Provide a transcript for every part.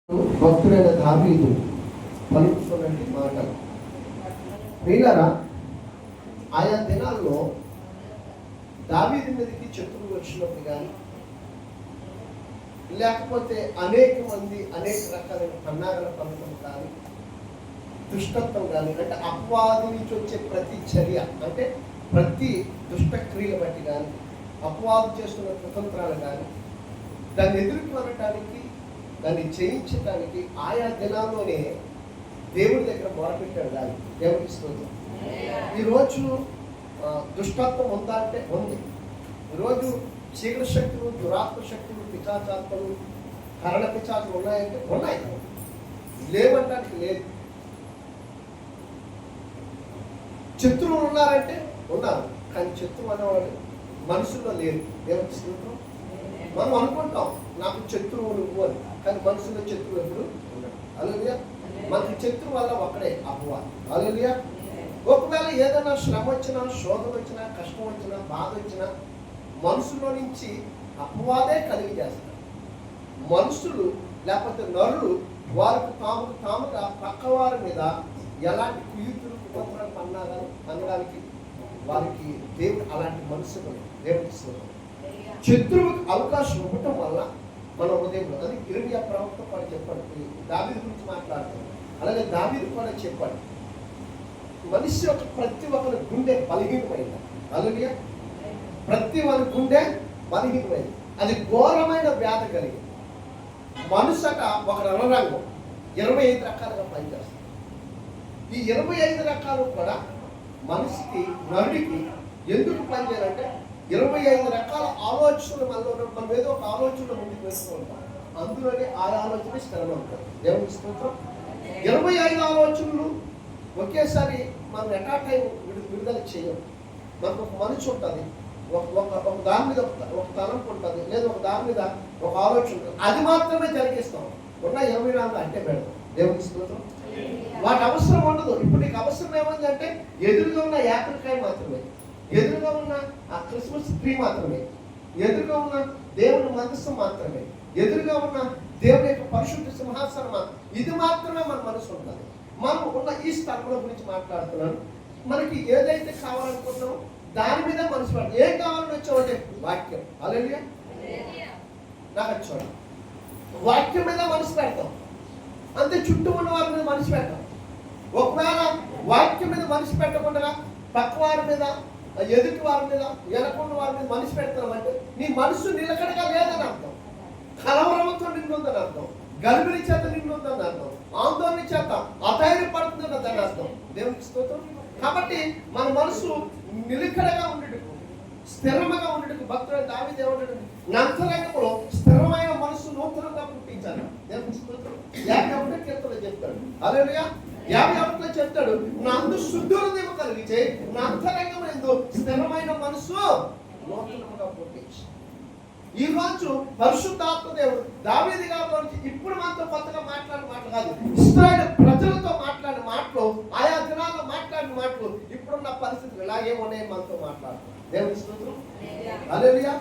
భక్తుడైన దావీదు పలుకుతున్నటువంటి మాటలు ప్రియులారా, ఆయా దినాల్లో దావీదు మీదకి శత్రువులు వచ్చినప్పుడు కానీ, లేకపోతే అనేక మంది అనేక రకాలైన పన్నాగల పనులు కానీ, దుష్టత్వం కానీ, అంటే అపవాది నుంచి వచ్చే ప్రతి చర్య, అంటే ప్రతి దుష్టక్రియలు బట్టి కానీ, అపవాదం చేస్తున్న కుతంత్రాలు కానీ, దాన్ని ఎదుర్కొనటానికి, దాన్ని చేయించడానికి ఆయా దినాల్లోనే దేవుడి దగ్గర మొరపెట్టాడు. దాన్ని దేవుడికి స్తోత్రం. ఈరోజు దుష్టత్వం ఉందా అంటే ఉంది. ఈరోజు చీకటి శక్తులు, దురాత్మ శక్తులు, పిశాచాత్మలు, కరణ పిశాచులు ఉన్నాయంటే ఉన్నాయి, లేవటానికి లేదు. శత్రువులు ఉన్నారంటే ఉన్నారు, కానీ శత్రువు అనేవాడు మనుషుల్లో లేదు. దేవుడికి స్తోత్రం. మనం అనుకుంటాం నాకు శత్రువు నువ్వు అని, కానీ మనుషుల్లో శత్రువు ఎప్పుడు ఉండడు. హల్లెలూయా. మనకి శత్రువు వల్ల ఒక్కడే అపవాది. హల్లెలూయా. ఒకవేళ ఏదైనా శ్రమ వచ్చినా, శోధన వచ్చినా, కష్టం వచ్చినా, బాధ వచ్చినా మనుషుల్లో నుంచి అపవాదే కలిగి చేస్తారు. మనుషులు లేకపోతే నరులు వారికి తాముగా పక్కవారి మీద ఎలాంటి కుయుతులు, కుటుంబాలు పన్నడానికి వారికి దేవుడు అలాంటి మనుషులు దేవుడికి ఇస్తున్నారు. శత్రువుకి అవకాశం ఇవ్వటం వల్ల మన హృదయంలో, అది ఇర్మియా ప్రవక్త కూడా చెప్పాడు. దావీదు గురించి మాట్లాడుతాడు, అలాగే దావీదు కూడా చెప్పాడు, మనిషి యొక్క ప్రతి ఒక్కరి గుండె బలహీనమైంది. హల్లెలూయా. ప్రతి ఒక్కరి గుండె బలహీనమైంది, అది ఘోరమైన వ్యాధి కలిగింది. మనుషట ఒక రణరంగం 25 రకాలుగా పనిచేస్తుంది. ఈ 25 రకాలు కూడా మనిషికి, నరుడికి ఎందుకు పనిచేయాలంటే 25 రకాల ఆలోచనలు మనలో, మనం ఏదో ఒక ఆలోచనలు ముందుకు వేస్తూ ఉంటాం, అందులోనే ఆ ఆలోచన స్థిరంగా ఉంటుంది. దేవునికి స్తోత్రం. 25 ఆలోచనలు ఒకేసారి మనం ఎట్ ఆ టైం విడుదల చేయం. మనకు ఒక మనిషి ఉంటుంది, ఒక దాని మీద ఒక తలంపు ఉంటుంది, లేదా ఒక దాని మీద ఒక ఆలోచన ఉంటుంది, అది మాత్రమే జరిగిస్తాం. ఉన్న 24 అంటే పెడతాం. దేవునికి స్తోత్రం. వాటి అవసరం ఉండదు. ఇప్పుడు నీకు అవసరం ఏముంది అంటే ఎదురుగా ఉన్న యాపిల్కాయ మాత్రమే, ఎదురుగా ఉన్న ఆ క్రిస్మస్ ట్రీ మాత్రమే, ఎదురుగా ఉన్న దేవుని మనస్సు మాత్రమే, ఎదురుగా ఉన్న దేవుని యొక్క పరిశుద్ధ సింహాసనం, ఇది మాత్రమే మన మనసు ఉంటుంది. మనం ఉన్న ఈ స్థలంలో గురించి మాట్లాడుతున్నాను. మనకి ఏదైతే కావాలనుకుంటున్నామో దాని మీద మనసు పడదు. ఏం కావాలని వచ్చామంటే వాక్యం. హల్లెలూయా. నాకు వచ్చాడు వాక్యం మీద మనసు పెడతాం, అంతే. చుట్టూ ఉన్న వారి మీద మనసు పెడతాం. ఒకవేళ వాక్యం మీద మనసు పెట్టకుండా పక్క వారి మీద, ఎదుటి వారి మీద, వెనకున్న వారి మీద మనసు పెడతామంటే నీ మనసు నిలకడగా లేదని అర్థం. కలవరంతో నిండుందని అర్థం, గర్భిణి చేత నిండుందని అర్థం, ఆందోళన చేత అధైర్యపడుతుందని దాని అర్థం. దేవునికి స్తోత్రం. కాబట్టి మన మనసు నిలకడగా ఉండేటకు, స్థిరముగా ఉండేటకు భక్తుడు దావీదు ఏమంటాడు, అంతరంగంలో స్థిరమైన మనసు నూతనంగా పుట్టించాలి. దేవునికి స్తోత్రం. 51 కీర్తనలో చెప్తాడు. హల్లెలూయా. 51 చెప్తాడు, నా అందు శుద్ధులు కలిగితే నా అంతరంగం ఎందు స్థిరమైన మనసు నూతనంగా పుట్టించి. ఈ రోజు పరిశుద్ధాత్మ దేవుడు దావీదు గారి ఇప్పుడు మనతో కొత్తగా మాట్లాడిన మాటలు కాదు, ఇశ్రాయేలు ప్రజలతో మాట్లాడిన మాటలు, ఆయా దినాల్లో మాట్లాడిన మాటలు ఇప్పుడున్న పరిస్థితులు ఇలాగే ఉన్నాయి మనతో మాట్లాడుతాం. దేవుని స్తోత్రం. హల్లెలూయా.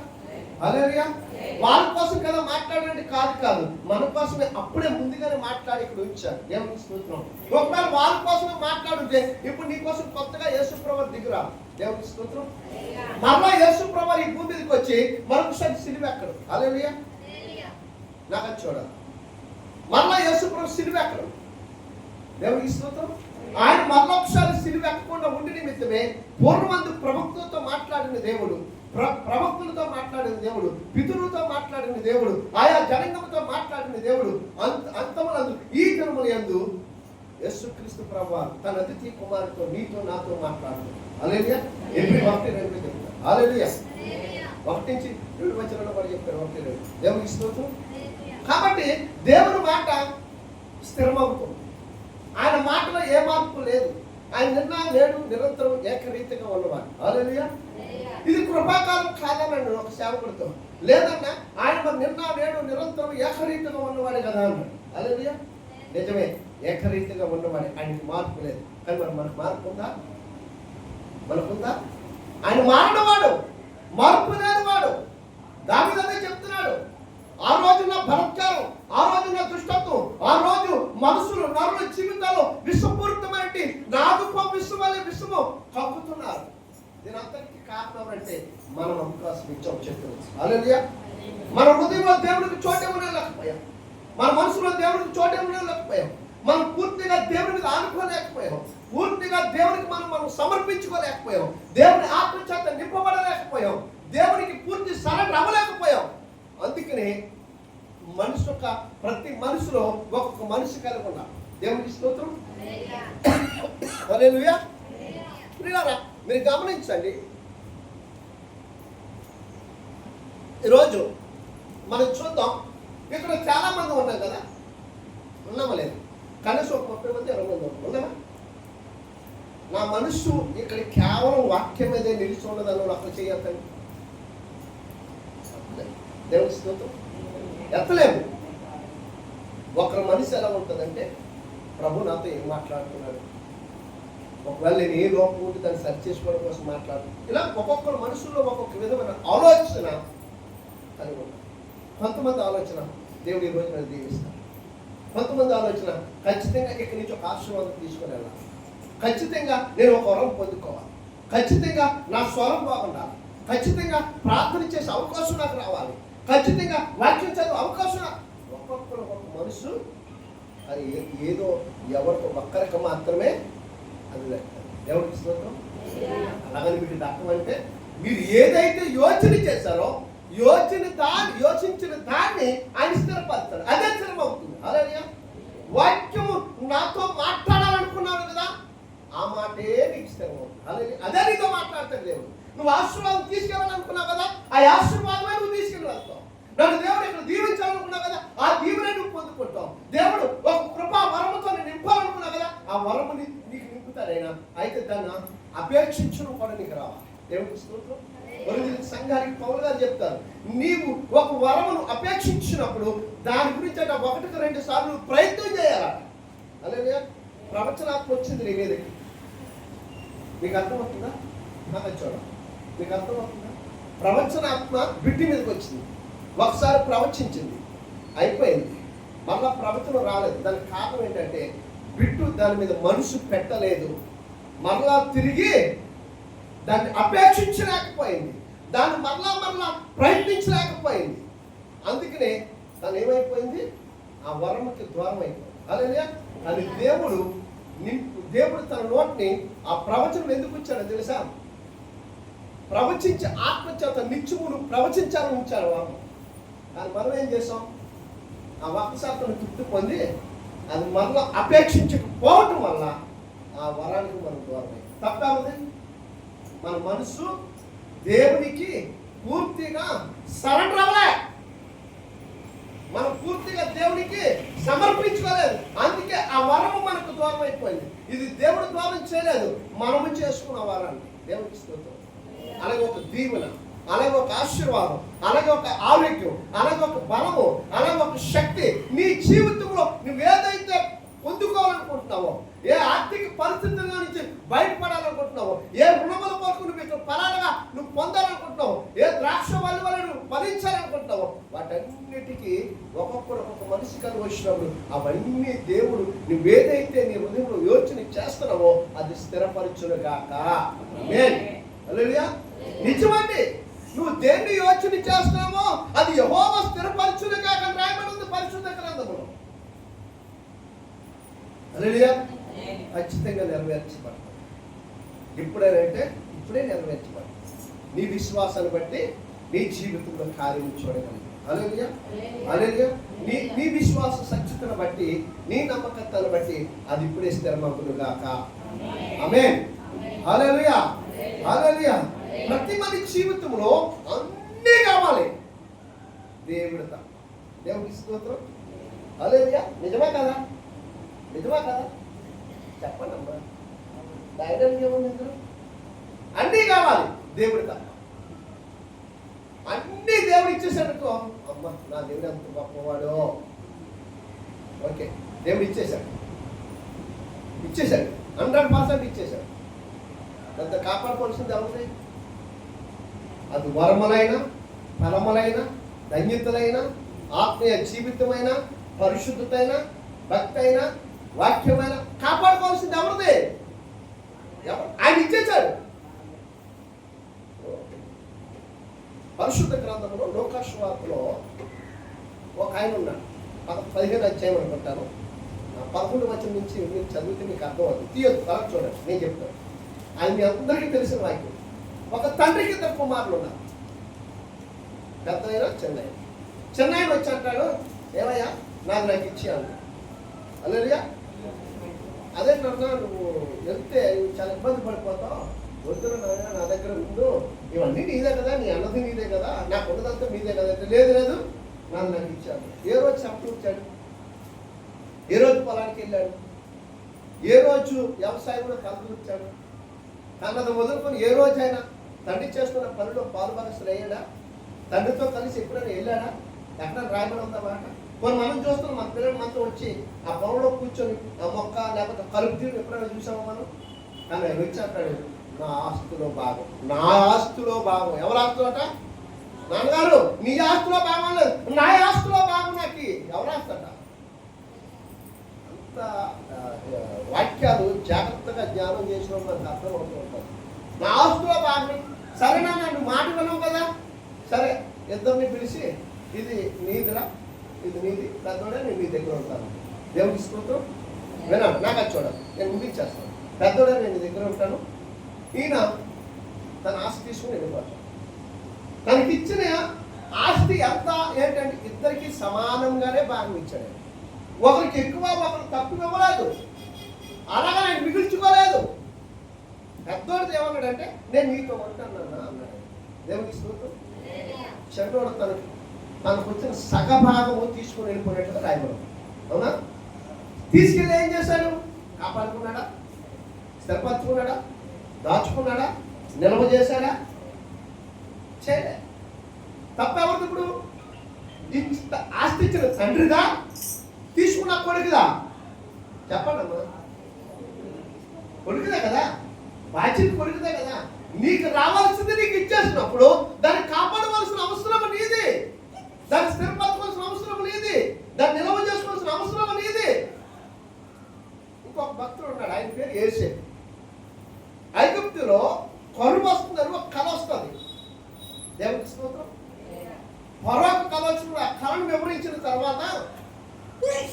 హల్లెలూయా. వాళ్ళ కోసం కదా మాట్లాడండి, కాదు, మన కోసమే అప్పుడే ముందుగానే మాట్లాడి ఇక్కడ ఉంచారు. దేవుని స్తోత్రం. ఒకవేళ వాళ్ళ కోసమే మాట్లాడుంటే ఇప్పుడు నీ కోసం కొత్తగా యేసుప్రభు దిగురా. దేవుని స్తోత్రం. మరలా యేసుప్రభు ఈ భూమి మీదకి వచ్చి మరొకసారి సిలువ ఎక్కడు. హల్లెలూయా. నాకు చూడాలి, మరలా యేసుప్రభు సిలువ ఎక్కడు. దేవుని స్తోత్రం. ఆయన మరొకసారి సిలువ ఎక్కకుండా ఉండి నిమిత్తమే పూర్వమందు ప్రవక్తలతో మాట్లాడిన దేవుడు, ప్రవక్తులతో మాట్లాడిన దేవుడు, పితరులతో మాట్లాడిన దేవుడు, ఆయా జనాంగంతో మాట్లాడిన దేవుడు, అంతములందు ఈ దినముల యందు యేసుక్రీస్తు ప్రభువు తన అతిథి కుమారుడితో నీతో నాతో మాట్లాడుతాడు. హల్లెలూయా. ఎవ్రీ 1:2 చెప్తారు. హల్లెలూయా. 1 నుంచి 2 వచనాలు కూడా చెప్తారు. 1:2. దేవునికి స్తోత్రం. కాబట్టి దేవుని మాట స్థిరమవుతుంది. ఆయన మాటలో ఏ మార్పు లేదు. ఆయన నిన్న నేడు నిరంతరం ఏకరీతిగా ఉన్నవాడు. హల్లెలూయా. ఇది కృపాకాలం కాదన్నాడు ఒక సేవకుడితో. లేదన్నా ఆయన మరి నిన్న నేడు నిరంతరం ఏకరీతిగా ఉన్నవాడే కదా అన్నాడు. హల్లెలూయా. నిజమే, ఏకరీతిగా ఉన్నవాడే, ఆయనకి మార్పు లేదు. కానీ మరి మనకు మార్పు ఉందా? మనకుందా? ఆయన మారినవాడు, మార్పు లేనివాడు. దావీదు చెప్తున్నాడు, ఆ రోజున బలత్కారం, ఆ రోజున దుష్టత్వం, మనుషులు నరుల జీవితాల్లో విషపూరితమైన నాగుపో విషం వల్ల విషము కక్కుతున్నారు. దీని అంతటికి కారణం అంటే మనం అవకాశం ఇచ్చాం చెప్తున్నాం. హల్లెలూయా. మన హృదయంలో దేవుడికి చోటు ఇవ్వలేకపోయాం, మన మనసులో దేవుడికి చోటు ఇవ్వలేకపోయాం, మనం పూర్తిగా దేవుని మీద ఆనుకోలేకపోయాం, పూర్తిగా దేవునికి మనం సమర్పించుకోలేకపోయాం, దేవుని ఆత్మ చేత నింపబడలేకపోయాం, దేవునికి పూర్తి సరెండర్ అవ్వలేకపోయాం. అందుకని మనిషి యొక్క ప్రతి మనిషిలో ఒక్కొక్క మనిషి కలిగి ఉన్నారు. దేవునికి స్తోత్రం. హల్లెలూయా. ప్రియులారా, మీరు గమనించండి, ఈరోజు మనం చూద్దాం, ఇక్కడ చాలా మంది ఉన్నాం కదా, ఉన్నామా లేదు? కనీసం ఒక 30 మంది 20 మంది ఉన్నామా? నా మనస్సు ఇక్కడ కేవలం వాక్యం మీదే నిలిచి ఉండదని అక్కడ చేయొద్దండి. దేవుని స్తోత్రం. ఎత్తలేము. ఒకరి మనసు ఎలా ఉంటుందంటే, ప్రభు నాతో ఏం మాట్లాడుతున్నాడు, ఒకవేళ నేను ఏ లోపం ఉంటే దాన్ని సరి చేసుకోవడం కోసం మాట్లాడు, ఇలా ఒక్కొక్కరు మనసులో ఒక్కొక్క విధమైన ఆలోచన కలిగి ఉంటారు. కొంతమంది ఆలోచన దేవుడు ఈ రోజు నన్ను దీవిస్తాడు, కొంతమంది ఆలోచన ఖచ్చితంగా ఇక్కడి నుంచి ఒక ఆశీర్వాదం తీసుకొని వెళ్ళాలి, ఖచ్చితంగా నేను ఒక వరం పొందుకోవాలి, ఖచ్చితంగా నా స్వరం బాగుండాలి, ఖచ్చితంగా ప్రార్థన చేసే అవకాశం నాకు రావాలి, ఖచ్చితంగా వాక్యం చదివే అవకాశం. ఒక్కొక్కరు ఒక్కొక్క మనసు అది ఏదో ఎవరికో ఒక్కరికి మాత్రమే అది దేవుడికి స్తోత్రం. అలాగని మీకు అర్థం అంటే, మీరు ఏదైతే యోచన చేశారో యోచించిన దాన్ని ఆయన స్థిరపరుస్తాడు, అదే స్థిరం అవుతుంది. హల్లెలూయా. వాక్యము నాతో మాట్లాడాలనుకున్నావు కదా, ఆ మాటే నీకు స్థిరం అవుతుంది. హల్లెలూయా. అదే నీతో మాట్లాడతాడు దేవుడు. నువ్వు ఆశీర్వాదం తీసుకెళ్ళాలనుకున్నావు కదా, ఆ ఆశీర్వాదమే నువ్వు తీసుకెళ్ళి వెళ్తావు. నన్ను దేవుడు ఇక్కడ దీవించాలనుకున్నావు కదా, ఆ దీవెనే నువ్వు పొందుకుంటావు. దేవుడు ఒక కృపా వరముతో నింపాలనుకున్నావు కదా, ఆ వరముని నీకు నింపుతాడైనా. అయితే దాన్ని అపేక్షించడం కూడా నీకు రావాలి. దేవుడికి స్తోత్రం. సంఘానికి పౌలు గారు చెప్తారు, నీవు ఒక వరమును అపేక్షించినప్పుడు దాని గురించి అంటే 1-2 సార్లు ప్రయత్నం చేయాలి. అలాగే ప్రవచనాత్మ వచ్చింది నీ మీదకి, మీకు అర్థమవుతుందా? నాకు చూడండి, మీకు అర్థమవుతుందా? ప్రవచనాత్మ బిడ్డ మీదకి వచ్చింది, ఒకసారి ప్రవచించింది, అయిపోయింది, మళ్ళా ప్రవచనం రాలేదు. దానికి కారణం ఏంటంటే బిడ్డు దాని మీద మనసు పెట్టలేదు, మరలా తిరిగి దాన్ని అపేక్షించలేకపోయింది, దాన్ని మరలా ప్రయత్నించలేకపోయింది. అందుకనే తను ఏమైపోయింది, ఆ వరముకి దూరం అయిపోయింది. అలాగే అది దేవుడు తన నోటిని ఆ ప్రవచనం ఎందుకు ఇచ్చాడో తెలుసా? ప్రవచించే ఆత్మచేత నిత్యమును ప్రవచించాలని ఉంచారు వరం. కానీ మనం ఏం చేసాం, ఆ వాక్శాస్త్రం తృప్తి పొంది అది మరలా అపేక్షించకపోవటం వల్ల ఆ వరానికి మనం దూరం అయ్యింది. తప్పేమది? మన మనసు దేవునికి పూర్తిగా సరెండర్ అవ్వలే, మనం పూర్తిగా దేవునికి సమర్పించుకోలేదు. అందుకే ఆ వరము మనకు దూరం అయిపోయింది. ఇది దేవుడు దూరం చేయలేదు, మనము చేసుకున్న వరాన్ని. దేవునికి స్తోత్రం. అలాగే ఒక దీవెన, అలాగే ఒక ఆశీర్వాదం, అలాగే ఒక ఆరోగ్యం, అలాగే ఒక బలము, అలాగే ఒక శక్తి నీ జీవితంలో నువ్వేదైతే పొందుకోవాలనుకుంటున్నావో, ఏ ఆర్థిక పరిస్థితుల్లో నుంచి బయటపడాలనుకుంటున్నావో, ఏ రుణముల కొరకు నువ్వు ఇక్కడ పరాలుగా నువ్వు పొందాలనుకుంటున్నావు, ఏ ద్రాక్ష వల్ల నువ్వు భరించాలనుకుంటున్నావో, వాటన్నిటికీ ఒక్కొక్కరు ఒక్కొక్క మనిషి కలిగి వచ్చినప్పుడు అవన్నీ దేవుడు నువ్వేదైతే నీ హృదయంలో యోచన చేస్తున్నావో అది స్థిరపరచును గాక. హల్లెలూయా. నిజమండి, నువ్వు దేన్ని యోచన చేస్తున్నావో అది యెహోవా స్థిరపరచును గాక అని రాయబడి ఉంది పరిశుద్ధ గ్రంథంలో. హల్లెలూయా. ఖచ్చితంగా నెరవేర్చబడతాడు. ఇప్పుడే నెరవేర్చబడతాడు. నీ విశ్వాసాన్ని బట్టి నీ జీవితంలో కార్యం చూడగలదు. హల్లెలూయా. హల్లెలూయా. నీ విశ్వాస సత్యతను బట్టి, నీ నమ్మకత్వాన్ని బట్టి అది ఇప్పుడే స్థిరమవును గాక. ఆమేన్. హల్లెలూయా. హల్లెలూయా. ప్రతి మనిషి జీవితంలో అన్నీ కావాలి, దేవుడు తప్ప. దేవుడికి స్తోత్రం. హల్లెలూయా. నిజమే కదా? నిజమా కదా? చెప్పండి అమ్మా, ధైర్యం ఏముంది? ఇందులో అన్నీ కావాలి, దేవుడు తప్ప. అన్నీ దేవుడు ఇచ్చేసాడుకో, అమ్మ నా దేవుడు ఎంత గొప్పవాడు. ఓకే, దేవుడు ఇచ్చేశాడు 100% ఇచ్చేశాడు. అంత కాపాడుకోవాల్సింది ఎవరి? అది వరములైన, ఫలములైన, ధన్యతలైన, ఆత్మీయ జీవితమైన, పరిశుద్ధతైన భక్తి అయినా వాక్యమైన కాపాడుకోవాల్సింది ఎవరిది? ఆయన ఇచ్చేశాడు. పరిశుద్ధ గ్రంథంలో లోకా సువార్తలో ఒక ఆయన ఉన్నాడు. 15 అధ్యాయం అనుకుంటాను. 11 వచనం నుంచి మీరు చదివితే మీకు అర్థమవుతుంది. తీయొద్దు, తల చూడండి, నేను చెప్తాను. ఆయన మీ అందరికీ తెలిసిన వాక్యం. ఒక తండ్రికి 2 కుమారులు ఉన్నారు. పెద్ద అయినా చిన్న ఆయన వచ్చి అంటాడు, ఏమయ్యా నాకు ఇచ్చేయాలి. అల్లరియా అదేంటన్నా నువ్వు వెళ్తే చాలా ఇబ్బంది పడిపోతావు, వద్దున నా దగ్గర ఉండు, ఇవన్నీ నీదే కదా, నీ అన్నది నీదే కదా, నాకు ఉన్నదంతా మీదే కదా. లేదు నాకు ఇచ్చాడు. ఏ రోజు సమకూర్చాడు, ఏ రోజు పొలానికి వెళ్ళాడు, ఏ రోజు వ్యవసాయంలో కలగూర్చాడు, తనది మొదలుకొని ఏ రోజైనా తండ్రి చేస్తున్న పనిలో పాలుభాగస్తులు అయ్యాడా? తండ్రితో కలిసి ఎప్పుడైనా వెళ్ళాడా? ఎక్కడ రాయబడి ఉందా మాట? కొన్ని మనం చూస్తున్నాం, మన పిల్లలు మనతో వచ్చి ఆ పొలంలో కూర్చొని ఆ మొక్క లేకపోతే కలుపు తీరు ఎప్పుడైనా చూసామా మనం? కానీ ఆయన వచ్చి అంటాడు, నా ఆస్తులో భాగం, నా ఆస్తులో భాగం. ఎవరు ఆస్తులు అట? నాన్నగారు నీ ఆస్తులో భాగం లేదు, నా ఆస్తులో భాగం నాకు. ఎవరు ఆస్తట? అంత వాక్యాలు జాగ్రత్తగా ధ్యానం చేసిన మనకు అర్థం అవుతూ ఉంటారు. నా ఆస్తులో భాగం. సరేనా, నన్ను మాట వినవు కదా, సరే ఇద్దరిని పిలిచి ఇది నీదిరా, ఇది నీది, పెద్దోడే నేను నీ దగ్గర ఉంటాను. దేవుడికి స్తోత్రం. వినాలి, నాకు అది చూడాలి, నేను ముగించేస్తాను. పెద్దోడే నేను నీ దగ్గర ఉంటాను. ఈయన తన ఆస్తి తీసుకుని వెళ్ళిపోతాడు. తనకి ఇచ్చిన ఆస్తి ఎంత ఏంటంటే ఇద్దరికి సమానంగానే భాగం ఇచ్చాడు. ఒకరికి ఎక్కువ ఒకరికి తక్కువ ఇవ్వలేదు, అలాగా ఆయన మిగిల్చుకోలేదు. పెద్దోడిది ఏమన్నాడంటే నేను నీతో ఉంటాను అన్నాడు. దేవుడికి స్తోత్రం. చెడ్డోడు తనకు వచ్చిన సగభాగము తీసుకుని వెళ్ళిపోయినట్టుగా రాయబడి. అవునా? తీసుకెళ్ళి ఏం చేశాడు? కాపాడుకున్నాడా? స్థిరపరచుకున్నాడా? దాచుకున్నాడా? నిల్వ చేశాడా? చేయలే. తప్పెవరిది? ఇప్పుడు ఆస్తి ఇచ్చిన తండ్రిదా, తీసుకున్న కొడుకుదా? చెప్పండి అమ్మా. కొడుకుదే కదా, బాధ్యత కొడుకుదే కదా. నీకు రావాల్సింది నీకు ఇచ్చేసినప్పుడు దాన్ని కాపాడవలసిన అవసరం నీది, దాన్ని స్థిరపరచవలసిన అవసరం నీది, దాన్ని నిల్వ చేసుకోవాల్సిన అవసరం నీది. ఇంకొక భక్తుడు ఉన్నాడు, ఆయన పేరు యేసే. ఐగుప్తులో కరువు వస్తుందని ఒక కళ వస్తుంది. దేవునికి స్తోత్రం. మరొక కళ వచ్చినప్పుడు ఆ కళను వివరించిన తర్వాత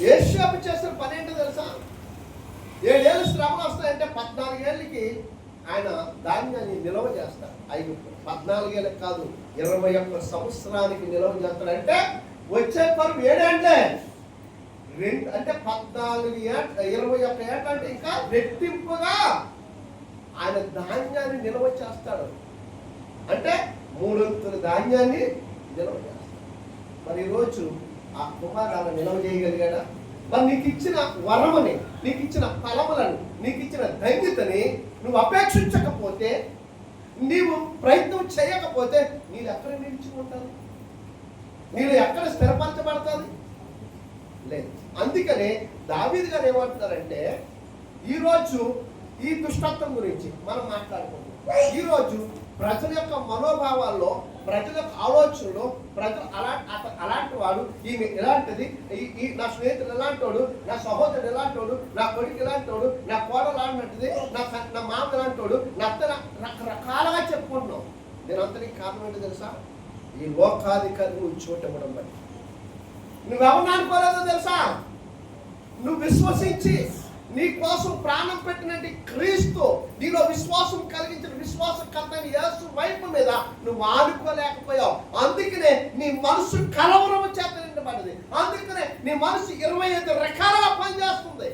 యేషాపు చేసిన పని ఏంటో తెలుసా? 7 ఏళ్ళు శ్రమలు వస్తాయంటే 14 ఏళ్ళకి ఆయన ధాన్యాన్ని నిల్వ చేస్తాడు. 14 ఏళ్ళకి కాదు, 21 సంవత్సరానికి నిల్వ చేస్తాడంటే వచ్చే కరువు 7 అంటే 2 అంటే 14 ఏళ్ళ 21 ఏళ్ళ అంటే ఇంకా రెట్టింపుగా ఆయన ధాన్యాన్ని నిల్వ చేస్తాడు. అంటే 3 వంతుల ధాన్యాన్ని నిల్వ చేస్తాడు. మరి ఈరోజు ఆ కుమారుడు నిల్వ చేయగలిగాడా? మరి నీకు ఇచ్చిన వరముని, నీకు ఇచ్చిన ఫలములను, నీకు ఇచ్చిన ధన్యతని నువ్వు అపేక్షించకపోతే, నీవు ప్రయత్నం చేయకపోతే నీళ్ళు ఎక్కడ నిలిచిపోతారు? నీళ్ళు ఎక్కడ స్థిరపరచబడతాది? లేదు. అందుకనే దావీదు గారు ఏమంటున్నారంటే, ఈరోజు ఈ దుష్టత్వం గురించి మనం మాట్లాడుకుంటున్నాం. ఈరోజు ప్రజల యొక్క మనోభావాల్లో, ప్రజల యొక్క ఆలోచనలో, ప్రజలు అలాంటి వాడు, ఈమె ఇలాంటిది, నా స్నేహితుడు ఎలాంటి వాడు, నా సహోదరుడు ఎలాంటి వాడు, నా కొడుకు ఇలాంటి వాడు, నా కోడలు అలాంటిది, నా మామ ఎలాంటి వాడు, నా అత్త, రకరకాలుగా చెప్పుకుంటున్నాం. నేను అంతరికి కారణం ఏంటో తెలుసా? ఈ లోకాధికారి నువ్వు చూడటం బట్టి. నువ్వెవరిని అనుకోలేదో తెలుసా? నువ్వు విశ్వసించి నీ కోసం ప్రాణం పెట్టినట్టు క్రీస్తు, నీలో విశ్వాసం కలిగించిన విశ్వాసకర్తని యేసు వైపు మీద నువ్వు ఆనుకోలేకపోయావు. అందుకనే నీ మనసు కలవరం చేత నిండబడింది. అందుకనే నీ మనసు 25 రకాలుగా పనిచేస్తుంది.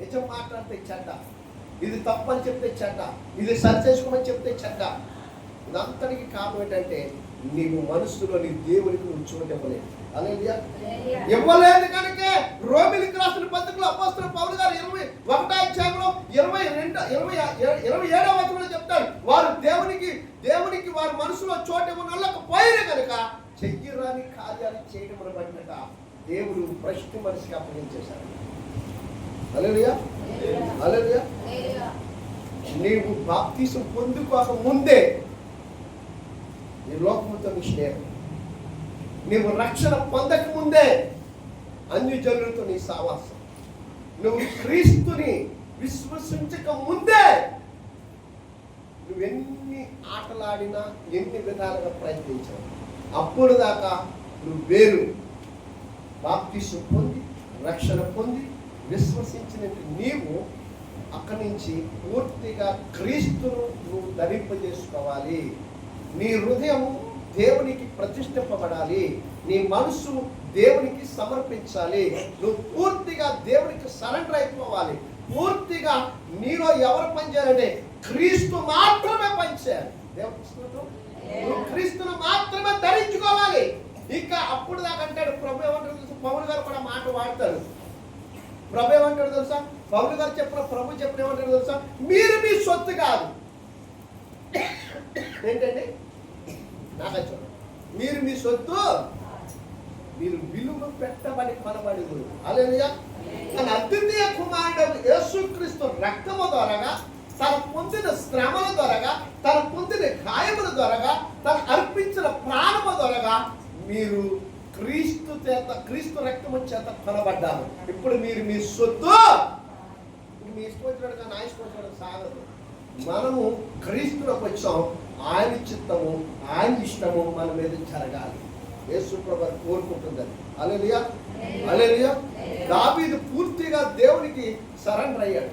నిజం మాట్లాడితే చెడ్డ, ఇది తప్పని చెప్తే చెడ్డ, ఇది సరి చేసుకోమని చెప్తే చెడ్డ. ఇదంతటికి కారణం ఏంటంటే నీవు మనసులో నీ దేవునికి నువ్వు చూడలేదు. ఇవ్వలేదు కనుక రోమిలికి రాసిన పత్రికలో అపోస్తలుడైన పౌలు గారు 21వ అధ్యాయంలో 27వ వచనంలో చెప్తాడు, వారు దేవునికి వారి మనసులో చోటు ఇవ్వనకపోయినా కనుక చెయ్యరాని కార్యాలు చేయడం బట్టినట దేవుడు భ్రష్టు మనిషికి అప్పగించేశాడు. హల్లెలూయా, హల్లెలూయా. నీవు బాప్తిసం పొందుకోక ముందే నీ లోకముతో నీ స్నేహం, నీవు రక్షణ పొందక ముందే అన్యజనులతో నీ సావాసం. నువ్వు క్రీస్తుని విశ్వసించక ముందే నువ్వెన్ని ఆటలాడినా, ఎన్ని విధాలుగా ప్రయత్నించావు, అప్పుడు దాకా నువ్వు వేరు. బాప్తిసం పొంది రక్షణ పొంది విశ్వసించిన నీవు అక్కడి నుంచి పూర్తిగా క్రీస్తును నువ్వు ధరింపజేసుకోవాలి. నీ హృదయం దేవునికి ప్రతిష్ఠింపబడాలి. నీ మనసు దేవునికి సమర్పించాలి. నువ్వు పూర్తిగా దేవునికి సరెండర్ అయిపోవాలి. పూర్తిగా నీలో ఎవరు పనిచేయాలంటే క్రీస్తు మాత్రమే పనిచేయాలి. నువ్వు క్రీస్తును మాత్రమే ధరించుకోవాలి. ఇంకా అప్పుడు దాకా అంటాడు ప్రభు ఏమంటాడు తెలుసా? పౌలు గారు కూడా మాట వాడతాడు. ప్రభు ఏమంటాడు తెలుసా? పౌలు గారు ప్రభు చెప్పిన ఏమంటాడు తెలుసా? మీరు మీ సొత్తు కాదు. ఏంటండి? నాకు మీరు మీ సొత్తు, మీరు విలువ పెట్టబడి కొనబడి. హల్లెలూయా. తన అద్వితీయ కుమారుడు యేసుక్రీస్తు రక్తము ద్వారాగా, తను పొందిన శ్రమల ద్వారాగా, తను పొందిన గాయముల ద్వారాగా, తను అర్పించిన ప్రాణము ద్వారాగా మీరు క్రీస్తు రక్తము చేత కొనబడ్డారు. ఇప్పుడు మీరు మీ సొత్తు. మీ ఇష్టం వచ్చినట్టుగా నా ఇష్టం వచ్చినట్టు సాగదు. మనము క్రీస్తులోకి వచ్చాం. ఆయన చిత్తము, ఆయన ఇష్టము మన మీద జరగాలి. యేసు ప్రభువు కోరుకుంటుందని. హల్లెలూయా, హల్లెలూయా. దావీదు పూర్తిగా దేవునికి సరెండర్ అయ్యాడు.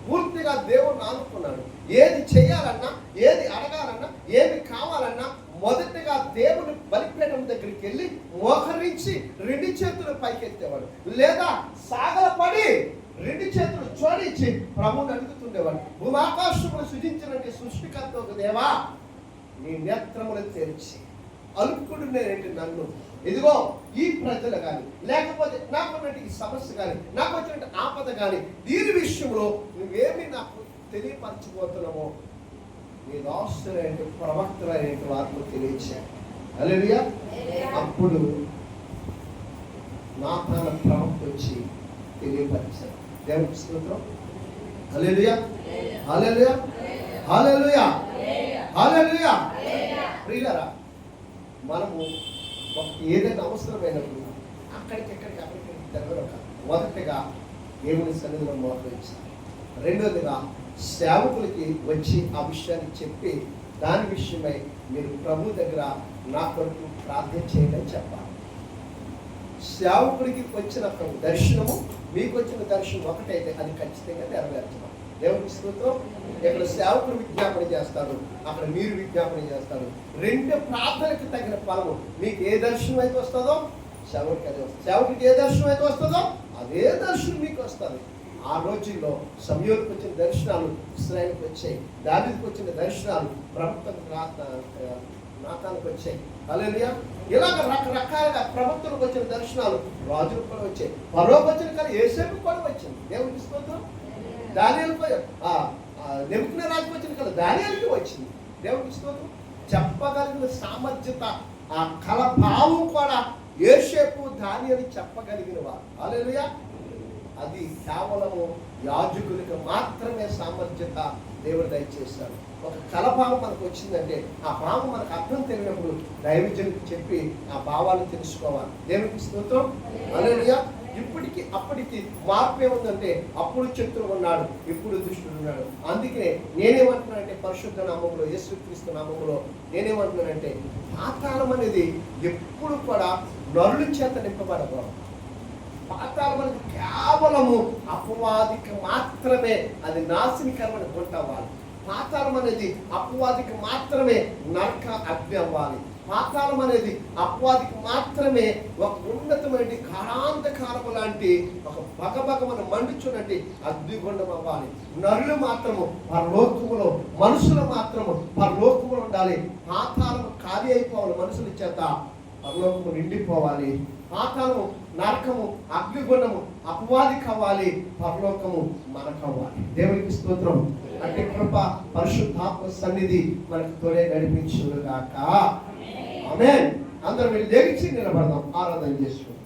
పూర్తిగా దేవుణ్ణి ఆనుకున్నాడు. ఏది చేయాలన్నా, ఏది అడగాలన్నా, ఏమి కావాలన్నా మొదటిగా దేవుని బలిపీఠం దగ్గరికి వెళ్ళి మోకరించి 2 చేతులు పైకెత్తేవాడు. లేదా సాగలపడి 2 చేతులు జోడించి ప్రభువుని అడుగుతుండేవాడు. భూమాకాశములు సృజించినటువంటి సృష్టికర్త దేవా, నీ నేత్రములు తెరిచి అలుపుకుడు నేనేంటి నన్ను, ఇదిగో ఈ ప్రజలు కానీ, లేకపోతే నాకు ఉన్నటువంటి ఈ సమస్య కానీ, నాకు వచ్చినటువంటి ఆపద కానీ, దీని విషయంలో నువ్వేమి నాకు తెలియపరచబోతున్నామో నీ దాసులైన ప్రవక్తలైన వారిని తెలియచేయాలి. హల్లెలూయా. అప్పుడు నాతాను ప్రవక్త వచ్చి తెలియపరిచారు. దేవునికి స్తోత్రం. హల్లెలూయా, హల్లెలూయా, హల్లెలూయా, హల్లెలూయా. ప్రియులారా, మనము ఏదైనా అవసరమైనప్పుడు అక్కడికి దగ్గర మొదటిగా దేవుని సన్నిధిలో మోకరించాలి. రెండోదిగా సేవకులకి వచ్చి ఆ విషయాన్ని చెప్పి దాని విషయమై మీరు ప్రభు దగ్గర నా కొరకు ప్రార్థన చేయడం చెప్పాలి. సేవకుడికి వచ్చిన దర్శనము మీకు వచ్చిన దర్శనం ఒకటైతే అది ఖచ్చితంగా నెరవేర్చడం. దేవుని స్తోత్రం. ఇక్కడ సేవకుడు విజ్ఞాపన చేస్తాడు, అక్కడ మీరు విజ్ఞాపన చేస్తారు. 2 ప్రార్థనలకు తగిన ఫలము. మీకు ఏ దర్శనం అయితే వస్తుందో సేవకుడికి అదే వస్తుంది. సేవకుడికి ఏ దర్శనం అయితే వస్తుందో అదే దర్శనం మీకు వస్తుంది. ఆ రోజుల్లో సమయోనికి వచ్చిన దర్శనాలు ఇశ్రాయేలుకి వచ్చాయి. దావీదుకు వచ్చిన దర్శనాలు ప్రవక్తకు నాతానుకు వచ్చాయి. హల్లెలూయా. ఇలాగ రకరకాలుగా ప్రవక్తలకు వచ్చిన దర్శనాలు రాజులకు కూడా వచ్చాయి. ఫరోకు వచ్చిన కానీ యోసేపుకు కూడా వచ్చింది. దేవునికి స్తోత్రం. దానియేలుకు నెబుకద్నెజరుకు వచ్చిన కదా దానియేలుకి వచ్చింది. దేవునికి స్తోత్రం. చెప్పగలిగిన సామర్థ్యత, ఆ కళ భావం కూడా యోసేపు దానియేలు చెప్పగలిగిన వారు. హల్లెలూయా. అది కేవలము యాజకులకు మాత్రమే సామర్థ్యత దేవుడు దయచేశాడు. ఒక కలభావం మనకు వచ్చిందంటే ఆ భావం మనకు అర్థం తెలియనప్పుడు దైవజనుడికి చెప్పి ఆ భావాన్ని తెలుసుకోవాలి. దేవునికి స్తోత్రం. హల్లెలూయా. ఇప్పటికి అప్పటికి మార్పు ఏముందంటే అప్పుడు శత్రువు ఉన్నాడు, ఇప్పుడు దుష్టుడు ఉన్నాడు. అందుకే నేనేమంటున్నానంటే పరిశుద్ధ నామములో, యేసుక్రీస్తు నామములో నేనేమంటున్నానంటే పాతాళం అనేది ఎప్పుడు కూడా నరుల చేత నింపబడదు. పాతాళం అనేది కేవలము అపవాదికి మాత్రమే అది నాశనకరమైన గుంట అవ్వాలి. పాతాళం అనేది అపవాదికి మాత్రమే నరక అగ్ని అవ్వాలి. పాతాళం అనేది అపవాదికి మాత్రమే ఒక ఉన్నతమైన కారాంధకారము లాంటి ఒక భగభగమను మండుచున్నట్టు అగ్నిగుండం అవ్వాలి. నరులు మాత్రము పరలోకములో, మనుషులు మాత్రము పరలోకములో ఉండాలి. పాతాళము ఖాళీ అయిపోవాలి. మనుషుల చేత పరలోకము నిండిపోవాలి. పాతాళము, నరకము, అగ్నిగుండము అపవాదికి అవ్వాలి, పరలోకము మనకు అవ్వాలి. దేవునికి స్తోత్రం. అంటే కృప పరిశుద్ధాత్మ సన్నిధి మనకు తోడే నడిపించుగాక. ఆమేన్. అందరం లేచి నిలబడదాం, ఆరాధన చేసుకుందాం.